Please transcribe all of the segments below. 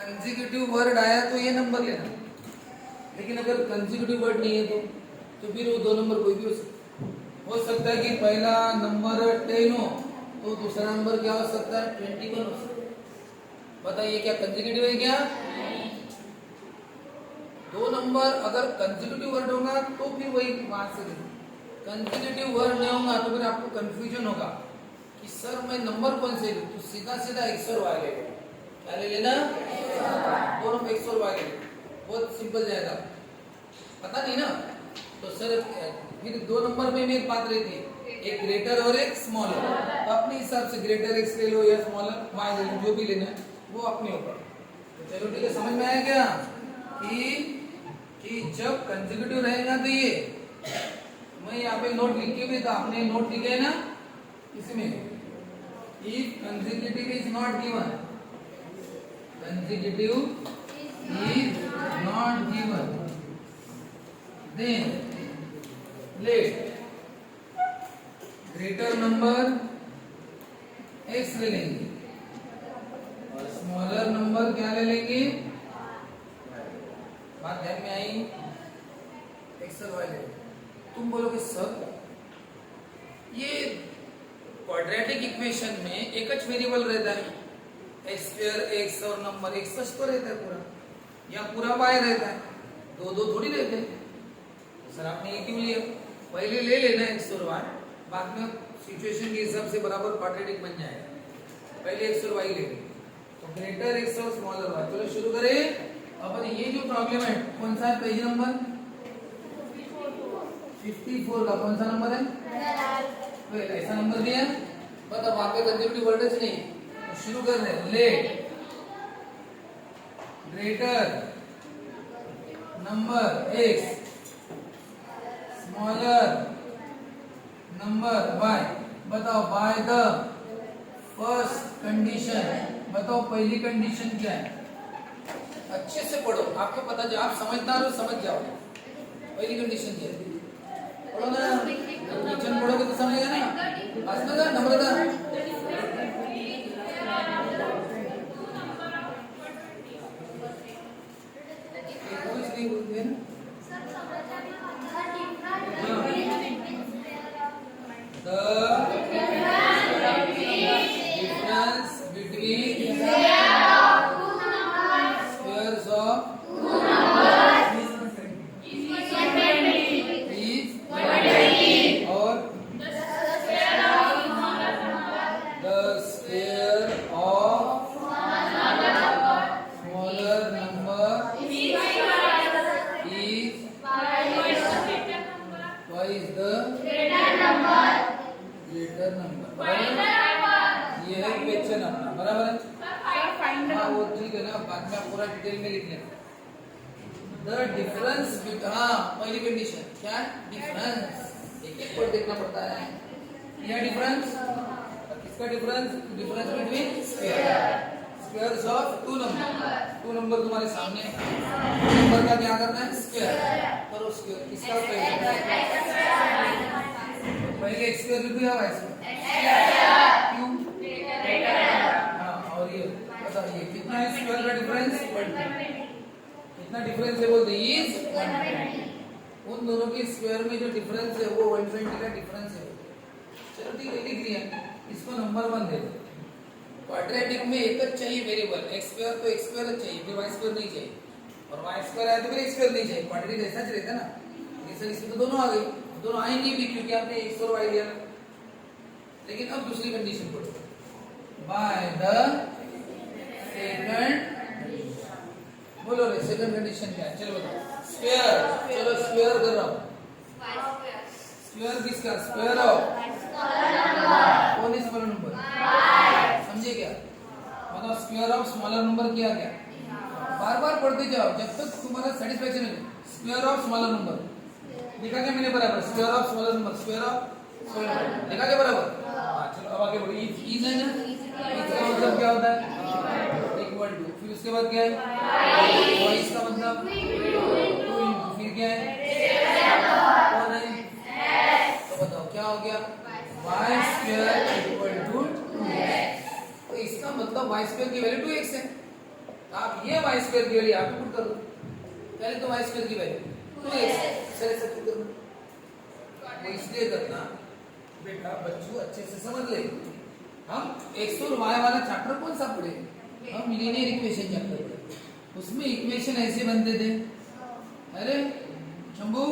Consecutive word आया तो ये नंबर लेना, लेकिन अगर कंसेक्यूटिव वर्ड नहीं है तो फिर वो दो नंबर कोई भी हो सकता है कि पहला नंबर 10 हो तो दूसरा नंबर क्या हो सकता है 21 हो सकता है। बताइए क्या कंसेक्यूटिव है क्या? दो नंबर अगर कंसेक्यूटिव वर्ड होगा तो फिर वही वहां से कंसेक्यूटिव वर्ड नहीं होगा तो फिर आपको कंफ्यूजन होगा कि सर मैं नंबर कौन से लूं, तो सीधा सीधा x और y ले लो। क्या ले लेना? दोनों x और y ले लो, बहुत सिंपल जाएगा। पता नहीं ना तो सर फिर दो नंबर में मेरी बात रहती है, एक ग्रेटर और एक स्मॉलर, तो अपने हिसाब से ग्रेटर x ले लो या स्मॉलर y ले लो, जो भी लेना है वो अपने ऊपर। तो चलो ठीक है, समझ में आया क्या कि जब कंसेक्यूटिव रहेगा तो ये मैं यहाँ पे नोट लिख के भी था, आपने नोट लिखे है ना इसमें, if consecutive is not given, consecutive is not given, then let greater number x ले लेंगे और स्मॉलर नंबर क्या ले लेंगे? बात ध्यान में आई? x और y ले लेंगे। तुम बोलोगे सर ये क्वाड्रेटिक इक्वेशन में एक ही वेरिएबल रहता है, एक्स स्क्वायर एक्स और नंबर एक्स तो रहता है पूरा, या पूरा वाई रहता है, दो दो थोड़ी रहते हैं। तो सर आपने ये क्यों लिया? पहले ले लेना एक्स और वाई, बाद में सिचुएशन के हिसाब से बराबर क्वाड्रेटिक बन जाएगा। पहले एक्स और वाई ले लेंगे, तो ग्रेटर एक्स और स्मॉलर वाई। चलो शुरू करें। अब ये जो प्रॉब्लम है कौन सा है? पेज नंबर 54 का कौन सा नंबर है? ऐसा नंबर दिया, बताओ वहां पे कंसेक्यूटिव वर्ड नहीं। तो शुरू कर रहे हैं, let greater number x smaller number y। बताओ बाय द फर्स्ट कंडीशन, बताओ पहली कंडीशन क्या है? अच्छे से पढ़ो, आपको पता जो आप समझदार हो समझ जाओ। पहली कंडीशन क्या है? पढ़ो ना, क्वेश्चन पढ़ोगे तो समझेगा ना। असना का नंबर का कुछ नहीं बोलते ना। The difference between squares of detail में लिख लेना। द डिफरेंस पहली कंडीशन क्या? डिफरेंस एक एक वर्ड देखना पड़ता है। यह डिफरेंस किसका? Difference between squares of two number तुम्हारे सामने, नंबर का क्या करना है? स्क्वायर करो। स्क्वायर किसका? पहले x स्क्वायर लिखो या y स्क्वायर? क्यों? और ये बताइए कितना है स्क्वायर का डिफरेंस? 120। कितना डिफरेंस है बोलते? इज 120। उन दोनों के स्क्वायर में जो डिफरेंस है वो 120 का डिफरेंस है। चलो ठीक है, लिख दिया, इसको नंबर 1 दे दो। क्वाड्रेटिक में एक ही चाहिए वेरिएबल, x स्क्वायर तो x स्क्वायर चाहिए, फिर y स्क्वायर नहीं चाहिए, और y स्क्वायर आया तो फिर x स्क्वायर नहीं चाहिए। क्वाड्रेटिक ऐसा ही रहता है ना। सर इसमें तो दोनों आ गए, दोनों आएंगे भी क्योंकि आपने x और y लिया। लेकिन अब दूसरी कंडीशन पढ़ो, बाय द सेकंड। बोलो रे सेकंड कंडीशन क्या है? चलो बताओ। स्क्वायर, चलो स्क्वायर कर रहा हूं। स्क्वायर किसका? स्क्वायर ऑफ कौन है? Smaller number. समझे क्या? मतलब स्क्वायर ऑफ स्मॉलर नंबर किया गया। बार बार पढ़ते जाओ जब तक तुम्हारा सेटिस्फैक्शन हो। स्क्वायर ऑफ स्मॉलर नंबर लिखा क्या मैंने? बराबर square of smaller number, square of smaller number लिखा क्या? बराबर। चलो अब आगे बढ़ो। इज है ना, इसका मतलब क्या होता है? इक्वल टू, फिर उसके बाद क्या है? y इसका मतलब 2 इंटू, फिर क्या है? कौन है? तो बताओ क्या हो गया? y square equal to 2x। तो इसका मतलब y स्क्वायर की वैल्यू 2x है। आप ये वाई स्क्वायर की वैल्यू यहाँ पे पुट कर दो। पहले तो वाई स्क्वायर की वैल्यू 2x चले सब पुट करना। वो इसलिए करना बेटा बच्चों अच्छे से समझ ले। हम x और y वाला चैप्टर कौन सा पढ़े? हम लीनियर इक्वेशन चैप्टर पढ़े। उसमें इक्वेशन ऐसे बनते थे। अरे शंभू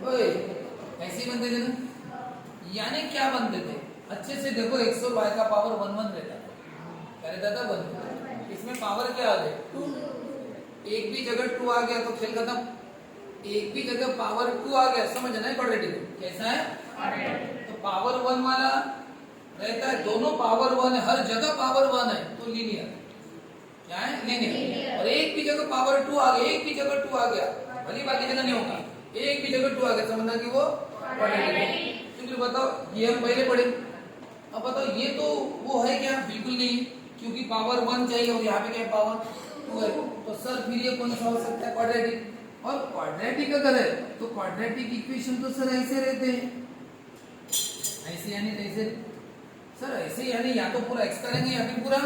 ओए ऐसे बनते थे ना। यानी क्या बनते थे? अच्छे से देखो x और y का पावर 1 1 रहता था। क्या रहता था? 1। इसमें पावर क्या आ गई? 2। एक भी जगह 2 आ गया तो खेल खत्म। एक भी जगह पावर 2 आ गया, समझना है क्वाड्रेटिक कैसा है। तो पावर 1 वाला रहता है, दोनों पावर 1 है, हर जगह पावर 1 है तो लीनियर। क्या है? लीनियर। और एक भी जगह पावर 2 आ गया, एक भी जगह 2 आ गया, भली बाकी जगह नहीं होगा, एक भी जगह 2 आ गया, समझना कि वो क्वाड्रेटिक है। क्योंकि बताओ ये हम पहले पढ़े। अब बताओ ये तो वो है क्या? बिल्कुल नहीं, क्योंकि पावर 1 चाहिए और यहाँ पे क्या पावर 2 है। तो सर फिर ये कौन सा हो सकता है? क्वाड्रेटिक। और क्वाड्रेटिक अगर है तो क्वाड्रेटिक इक्वेशन तो सर ऐसे रहते हैं, ऐसे यानी ऐसे। सर ऐसे यानी या तो पूरा x करेंगे या फिर पूरा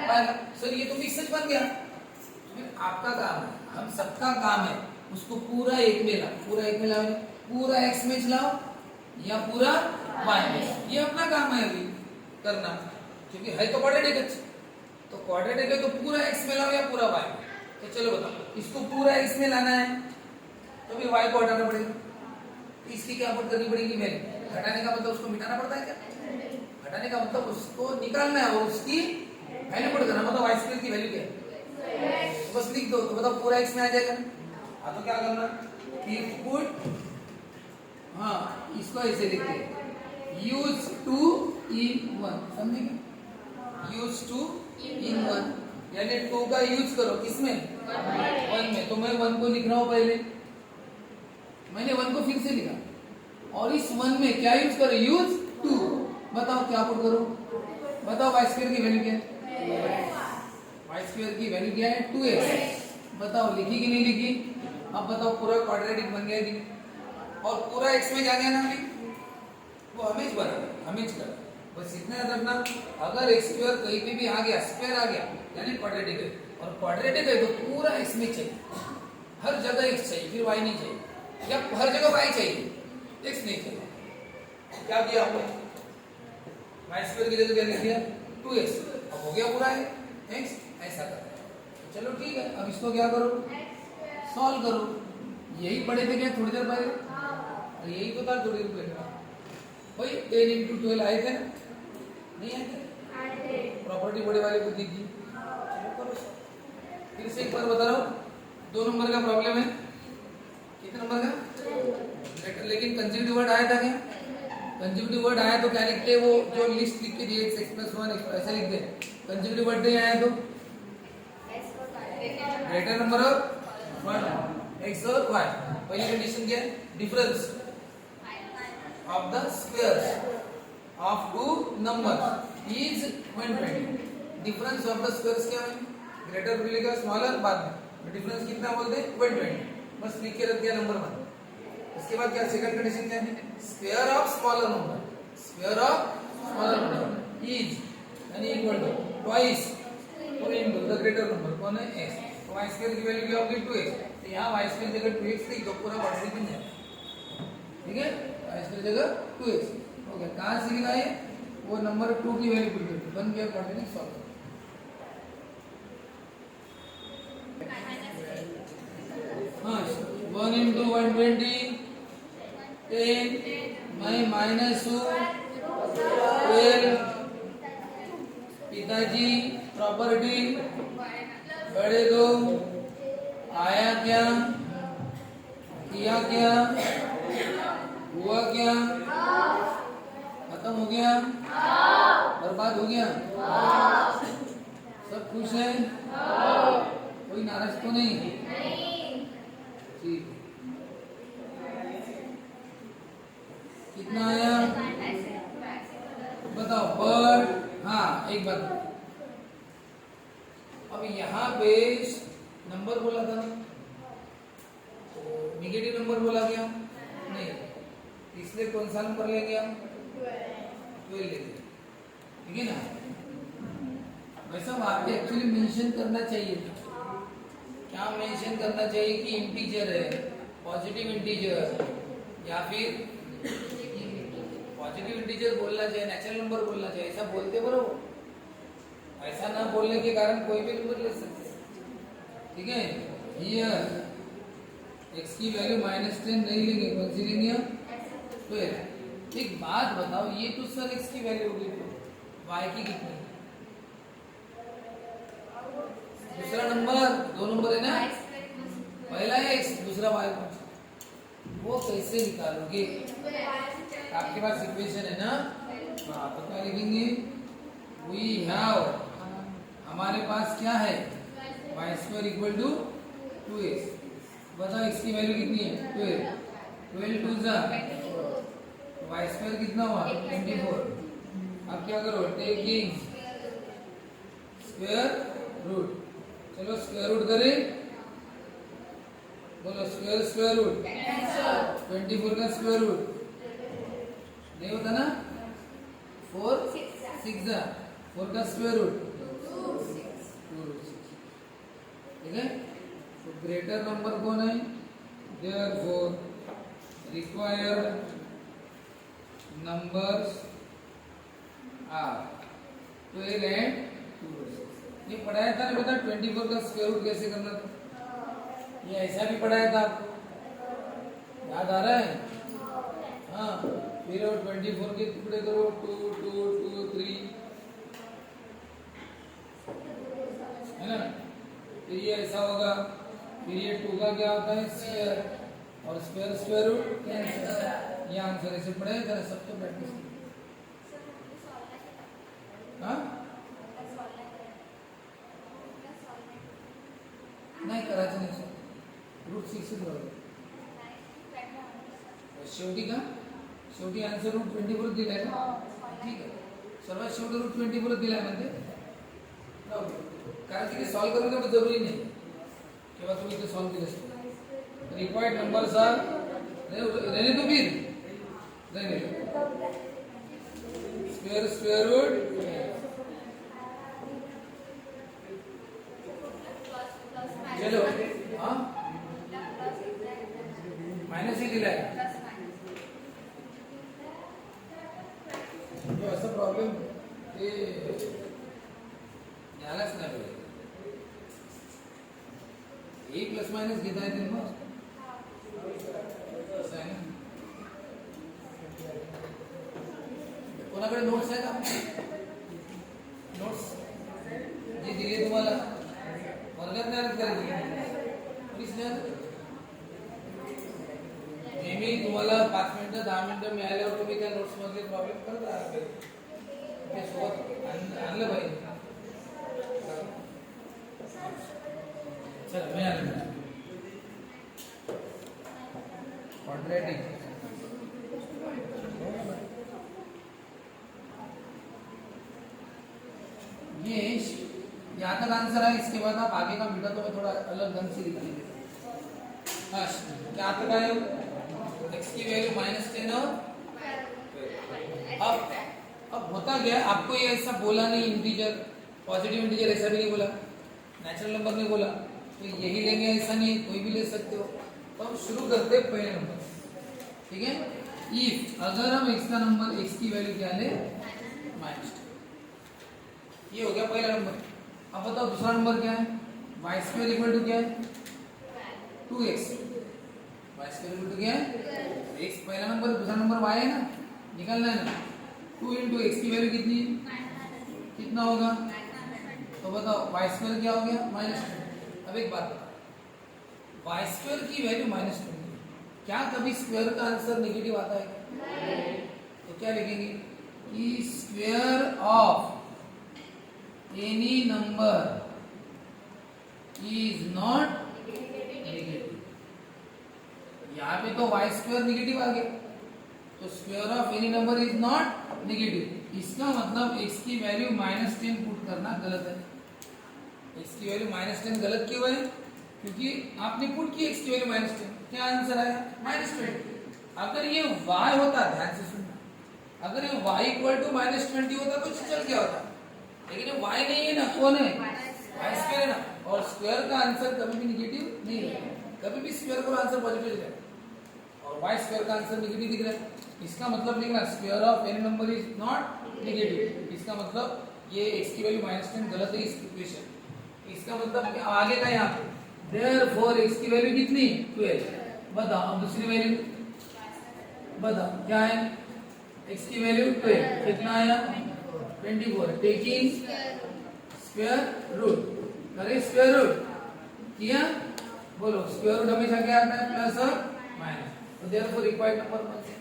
y। सर ये तो मिक्सच बन गया। तो फिर आपका काम है, हम सबका काम है उसको पूरा एक में लाओ, पूरा एक में लाओ, पूरा x में लाओ या पूरा y में। ये अपना काम है अभी करना, क्योंकि है तो क्वाड्रेटिक। तो क्वाड्रेटिक है तो पूरा x में लाओ या पूरा y में। तो चलो बताओ, इसको पूरा x में लाना है तो फिर y को हटाना पड़ेगा। इसकी क्या पुट करनी पड़ेगी? वैल्यू। हटाने का मतलब उसको मिटाना पड़ता है क्या? हटाने का मतलब उसको निकालना है और उसकी वैल्यू पुट करना। मतलब y स्क्वायर की वैल्यू क्या है? तो बस लिख दो, तो बताओ पूरा x में आ जाएगा। हाँ तो क्या करना? फिर पुट, हाँ इसको ऐसे लिखते हैं, यूज टू इन 1, समझेंगे? यूज टू इन 1 यानी 2 का यूज करो किसमें? 1 में। तो मैं 1 को लिख रहा हूं, पहले मैंने 1 को फिर से लिखा और इस 1 में क्या यूज करो? यूज 2। बताओ क्या पुट करो? बताओ y स्क्वायर की वैल्यू क्या है? y स्क्वायर की वैल्यू क्या है? 2x। बताओ लिखी कि नहीं लिखी? अब बताओ पूरा क्वाड्रेटिक बन गया कि? और पूरा x में जा गया ना अभी, वो हमें बना, हमें कर। बस इतना याद रखना, अगर x स्क्वायर कहीं पे भी आ गया, स्क्वायर आ गया यानी क्वाड्रेटिक है। और क्वाड्रेटिक है तो पूरा x में चाहिए, हर जगह x चाहिए, फिर y नहीं चाहिए, या हर जगह y चाहिए, x नहीं चाहिए। क्या दिया आपने? y स्क्वायर की जगह क्या लिख दिया? 2x। अब हो गया पूरा है x, ऐसा कर। चलो ठीक है, अब इसको क्या करो? सॉल्व करो। यही पढ़े थे क्या थोड़ी देर पहले? अरे यही तो था थोड़ी देर पहले। भाई 10 into 12 आए थे ना? नहीं आए थे? प्रॉपर्टी बड़े वाले को दीजिए। चलो करो। फिर से एक बार बता रहा हूँ, 2 नंबर का प्रॉब्लम है। कितने नंबर का? लेकिन कंसेक्यूटिव वर्ड आया था क्या? कंसेक्यूटिव वर्ड आया तो क्या लिखते हैं? वो जो लिस्ट लिख के दिए x + 1 ऐसा लिखते हैं। कंसेक्यूटिव वर्ड नहीं आया तो ग्रेटर नंबर ऑफ 1 x और y। पहली कंडीशन क्या है? Difference of the squares of two numbers is 120। Difference of the squares क्या है? ग्रेटर मिलेगा, स्मॉलर बाद में। डिफरेंस कितना बोलते हैं? 120। बस लिख के रख दिया नंबर 1। उसके बाद क्या सेकंड कंडीशन क्या है? Square of smaller number, square of smaller number is यानी इक्वल टू ट्वाइस और इनटू द ग्रेटर नंबर कौन है? x। तो y स्क्वायर की वैल्यू क्या होगी? 2x। तो यहां y स्क्वायर जगह 2x लिख दो, पूरा क्वाड्रेटिक बन जाएगा। ठीक है, y स्क्वायर जगह 2x हो गया। कहां से लिखा है? वो नंबर 2 की वैल्यू पुट करके बन गया क्वाड्रेटिक सॉल्व। हाँ 1 into 120 10 मैं माइनस 12 पिताजी प्रॉपर्टी बड़े 2 आया क्या? किया क्या? हुआ क्या? खत्म हो गया? बर्बाद हो गया? सब खुश है? कोई नाराज तो नहीं? ठीक। कितना आया बताओ? पर हाँ एक बात, अब यहाँ पे नंबर बोला था तो नेगेटिव नंबर बोला गया नहीं, इसलिए कौन सा नंबर लेंगे हम? 12 लेंगे। ठीक है ना? वैसा वहाँ पे एक्चुअली मेंशन करना चाहिए था। क्या मेंशन करना चाहिए कि इंटीजर है, पॉजिटिव इंटीजर, या फिर पॉजिटिव इंटीजर बोलना चाहिए, नेचुरल नंबर बोलना चाहिए, ऐसा बोलते बरोबर। ऐसा ना बोलने के कारण कोई भी नंबर ले सकते, ठीक है। हियर x की वैल्यू -10 नहीं लेंगे, कौन सी लेंगे हम? 12। एक बात बताओ, ये तो सर x की वैल्यू होगी, तो y की कितनी? दूसरा नंबर, दो नंबर है ना, पहला है x, दूसरा y, वो कैसे निकालोगे? आपके पास इक्वेशन है ना, हाँ, तो क्या लिखेंगे? वी हैव, हमारे पास क्या है? y² equal to 2x। बताओ x की वैल्यू कितनी है? 12। 12 टू जा y² कितना हुआ? 24। अब क्या करो? Taking square root. चलो स्क्वायर रूट करें, बोलो स्क्वायर रूट। 24 का स्क्वायर रूट नहीं होता ना, 4 6 जा 4 का स्क्वायर रूट 2 ठीक है। तो ग्रेटर नंबर कौन है? Therefore required numbers are 12 and 2। ये पढ़ाया था ना बेटा, 24 का स्क्वायर रूट कैसे करना था, ये ऐसा भी पढ़ाया था आपको, याद आ रहा है? हाँ, फिर 24 के टुकड़े करो, 2 2 2 3 है ना। फिर ये ऐसा होगा, फिर ये 2 का क्या होता है? स्क्वायर, और स्क्वायर स्क्वायर रूट कैंसिल। ये आंसर ऐसे पढ़ाया था, सबको प्रैक्टिस। हाँ नाही करायचं नाही सर, रूट 6 बरोबर। शेवटी का? शेवटी आन्सर रूट 24 दिलाय ना, ठीक आहे। सर्वात शेवटी रूट 24 दिलाय म्हणते, कारण की ते सॉल्व करणं तेवढं जरुरी नाही, किंवा तुम्ही ते सॉल्व केलं असतं। रिक्वायर्ड नंबर्स आर, रहने दो फिर, रहने दो। स्क्वायर रूट चलो, हाँ माइनस ही दिलाय, जो ऐसा प्रॉब्लेम ते यालाच नाही पाहिजे। ए प्लस मायनस घेता येते मग, असं आहे ना। कोणाकडे नोट्स आहेत का? नोट्स जे दिले तुम्हाला वर्गात नाही करायचे, प्लीज नेहमी तुम्हाला 5 मिनिटं 10 मिनिटं मिळाल्यावर तुम्ही त्या नोट्स मधले प्रॉब्लेम करत राहा, ते सोबत आणलं पाहिजे। चल मैं आने क्वाड्रेटिक ये यहाँ तक आंसर है। इसके बाद आप आगे का बेटा तो मैं थोड़ा अलग ढंग से लिखेंगे। क्या तक आए? x की वैल्यू -10 और अब होता गया, आपको ये ऐसा बोला नहीं, इंटीजर पॉजिटिव इंटीजर ऐसा भी नहीं बोला, नेचुरल नंबर नहीं बोला, तो यही लेंगे ऐसा नहीं, कोई भी ले सकते हो। तो हम शुरू करते हैं पहले नंबर, ठीक है। इफ अगर हम x का नंबर, x की वैल्यू क्या ले? -10, ये हो गया पहला नंबर। अब बताओ दूसरा नंबर क्या है? y² इक्वल टू क्या है? 2x। y² इक्वल टू क्या है? x पहला नंबर, दूसरा नंबर y है ना, निकालना है ना। 2 × x की वैल्यू कितनी? कितना होगा? तो बताओ y² क्या हो गया? -10। अब एक बात बताओ, y² की वैल्यू -20, क्या कभी स्क्वायर का आंसर नेगेटिव आता है? तो क्या लिखेंगे कि square of any number is not negative. यहाँ पे तो y² नेगेटिव आ गया, तो square of any number is not negative. इसका मतलब x की वैल्यू -10 पुट करना गलत है। x की वैल्यू -10 गलत क्यों है? क्योंकि आपने पुट की x की वैल्यू -10, क्या आंसर आया? -20। अगर ये y होता, ध्यान से सुनना, अगर ये y इक्वल टू -20 होता तो चल क्या होता? लेकिन ये y नहीं है ना, कौन है? y स्क्वायर है ना, और स्क्वायर का आंसर कभी भी नेगेटिव नहीं है, कभी भी स्क्वायर का आंसर पॉजिटिव दिख रहा है और y स्क्वायर का आंसर नेगेटिव दिख रहा है। इसका मतलब लिखना square of any number is not negative. इसका मतलब ये x की वैल्यू -10 गलत है इस इक्वेशन। इसका मतलब आगे का यहाँ पे देयरफॉर x की वैल्यू कितनी 12। बताओ अब दूसरी वैल्यू बताओ क्या है? x की वैल्यू 12 कितना आया 24। टेकिंग स्क्वायर रूट, करे स्क्वायर रूट किया, बोलो स्क्वायर रूट हमेशा क्या आता है? प्लस और माइनस। तो देयरफॉर रिक्वायर्ड नंबर कौन से?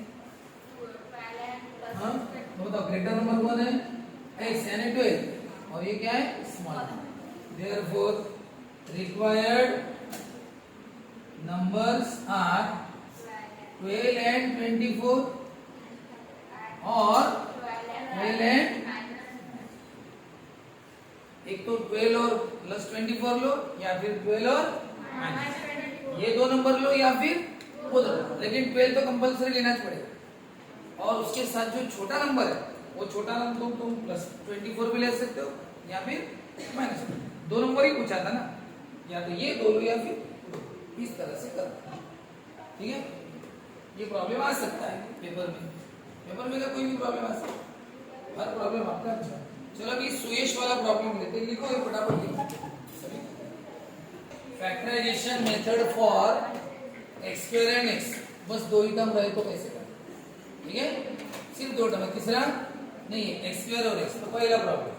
हां तो बताओ ग्रेटर नंबर कौन है? x यानी 12 और ये क्या है? Small. Therefore required numbers are 12 and 24 और 12 and एक तो 12 और प्लस 24 लो या फिर 12 और माइनस, ये दो नंबर लो या फिर वो दो, लेकिन 12 तो कंपलसरी लेना पड़ेगा। और उसके साथ जो छोटा नंबर है वो छोटा नंबर तुम प्लस 24 भी ले सकते हो या फिर माइनस। दो नंबर ही पूछा था ना, या तो ये दो लो या फिर इस तरह से करो, ठीक है? ये प्रॉब्लम आ सकता है पेपर में का कोई भी प्रॉब्लम आ सकता है, हर प्रॉब्लम आपका अच्छा। चलो अभी सुयश वाला प्रॉब्लम लेते हैं, लिखो ये फटाफट लिखो सभी। Factorization method for x square and x, बस दो ही टर्म रहे तो कैसे करें, ठीक है? सिर्फ दो टर्म है, तीसरा नहीं है। x स्क्वायर और x, तो पहला problem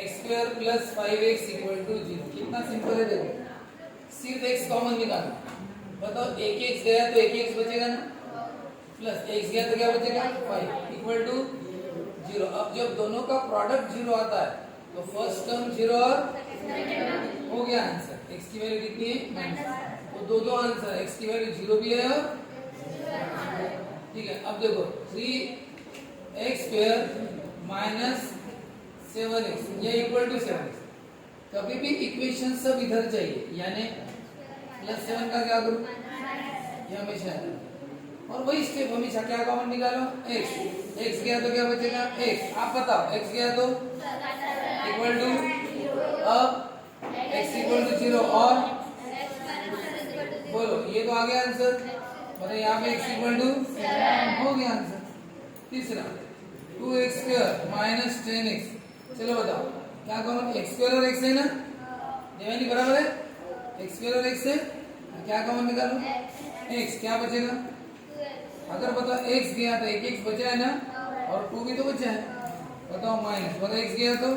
x square plus 5x equal to 0। कितना सिंपल है देखो, सिर्फ x कॉमन निकालना। बताओ एक x गया तो एक x बचेगा ना, प्लस x गया तो क्या बचेगा 5 इक्वल टू 0। अब जब दोनों का प्रोडक्ट 0 आता है तो फर्स्ट टर्म 0 और हो गया आंसर। x की वैल्यू कितनी है माइनस, तो दो आंसर, x की वैल्यू 0 भी है और ठीक है। अब देखो 3x स्क्वायर माइनस 7x ये इक्वल टू 7x। कभी भी इक्वेशन सब इधर चाहिए, यानी प्लस 7 का क्या करूं, ये हमेशा है। और वही स्टेप हमेशा क्या कॉमन निकालो, x गया तो क्या बचेगा x। आप बताओ x गया तो इक्वल टू, अब x इक्वल टू 0 और बोलो ये तो आ गया आंसर। बताओ यहाँ पे x इक्वल टू हो गया आंसर। तीसरा 2x स्क्वायर माइनस 10x, चलो बताओ क्या कॉमन, x स्क्वायर और x है ना, देवानी बराबर है, x स्क्वायर और x है, क्या कॉमन निकालो x, क्या बचेगा? अगर बताओ x गया तो एक x बचा है ना, और 2 भी तो बचा है। बताओ माइनस, बताओ x गया तो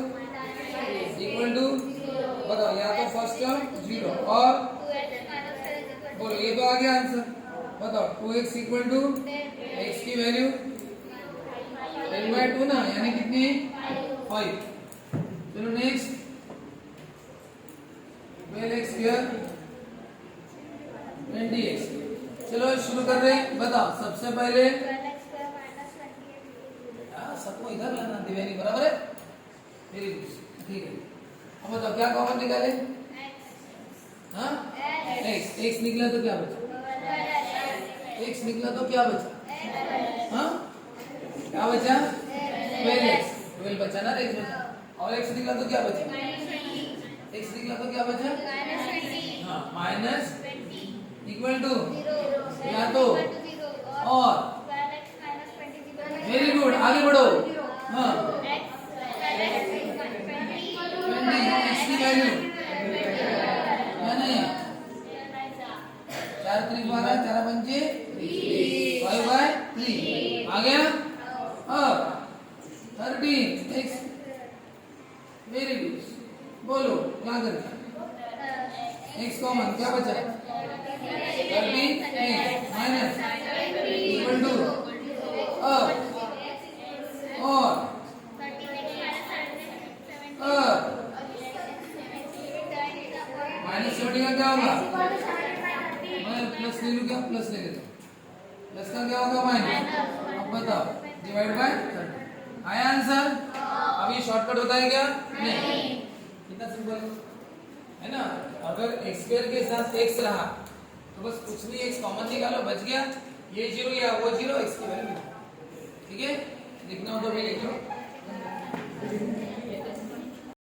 इक्वल टू, बताओ या तो फर्स्ट टर्म 0 और बोलो ये तो आ गया आंसर। बताओ 2x इक्वल टू x की वैल्यू 10/2 ना, यानी कितनी 5। चलो नेक्स्ट 12x स्क्वायर 20x। चलो शुरू कर रहे हैं, बताओ सबसे पहले सबको इधर लाना, दिव्यानी बराबर है, वेरी गुड, ठीक है। अब बताओ क्या कॉमन निकाले, हाँ x निकला तो क्या बचा, x निकला तो क्या बचा, हाँ क्या बचा 12 बचा ना, x बचा, और x निकला तो क्या बचा, x निकला तो क्या बचा, हाँ माइनस इक्वल टू या तो और, वेरी गुड आगे बढ़ो, हाँ 20 की वैल्यू क्या नहीं, 4 3 12 4 पंजे 5/3 आ गया। अब 13x, वेरी गुड, बोलो क्या करें, x कॉमन क्या बचा 13x माइनस इक्वल टू अब और माइनस 70 का क्या होगा, मैं प्लस ले लूँ क्या, प्लस ले लेता हूँ, प्लस का क्या होगा माइनस। अब बताओ डिवाइड बाय 30 आया आंसर। अब ये शॉर्टकट होता है क्या, नहीं, कितना सिंपल है ना। अगर x स्क्वायर के साथ x रहा तो बस कुछ भी x कॉमन निकालो, बच गया, ये 0 या वो 0, x की वैल्यू, ठीक है। लिखना हो तो भी लिख लो।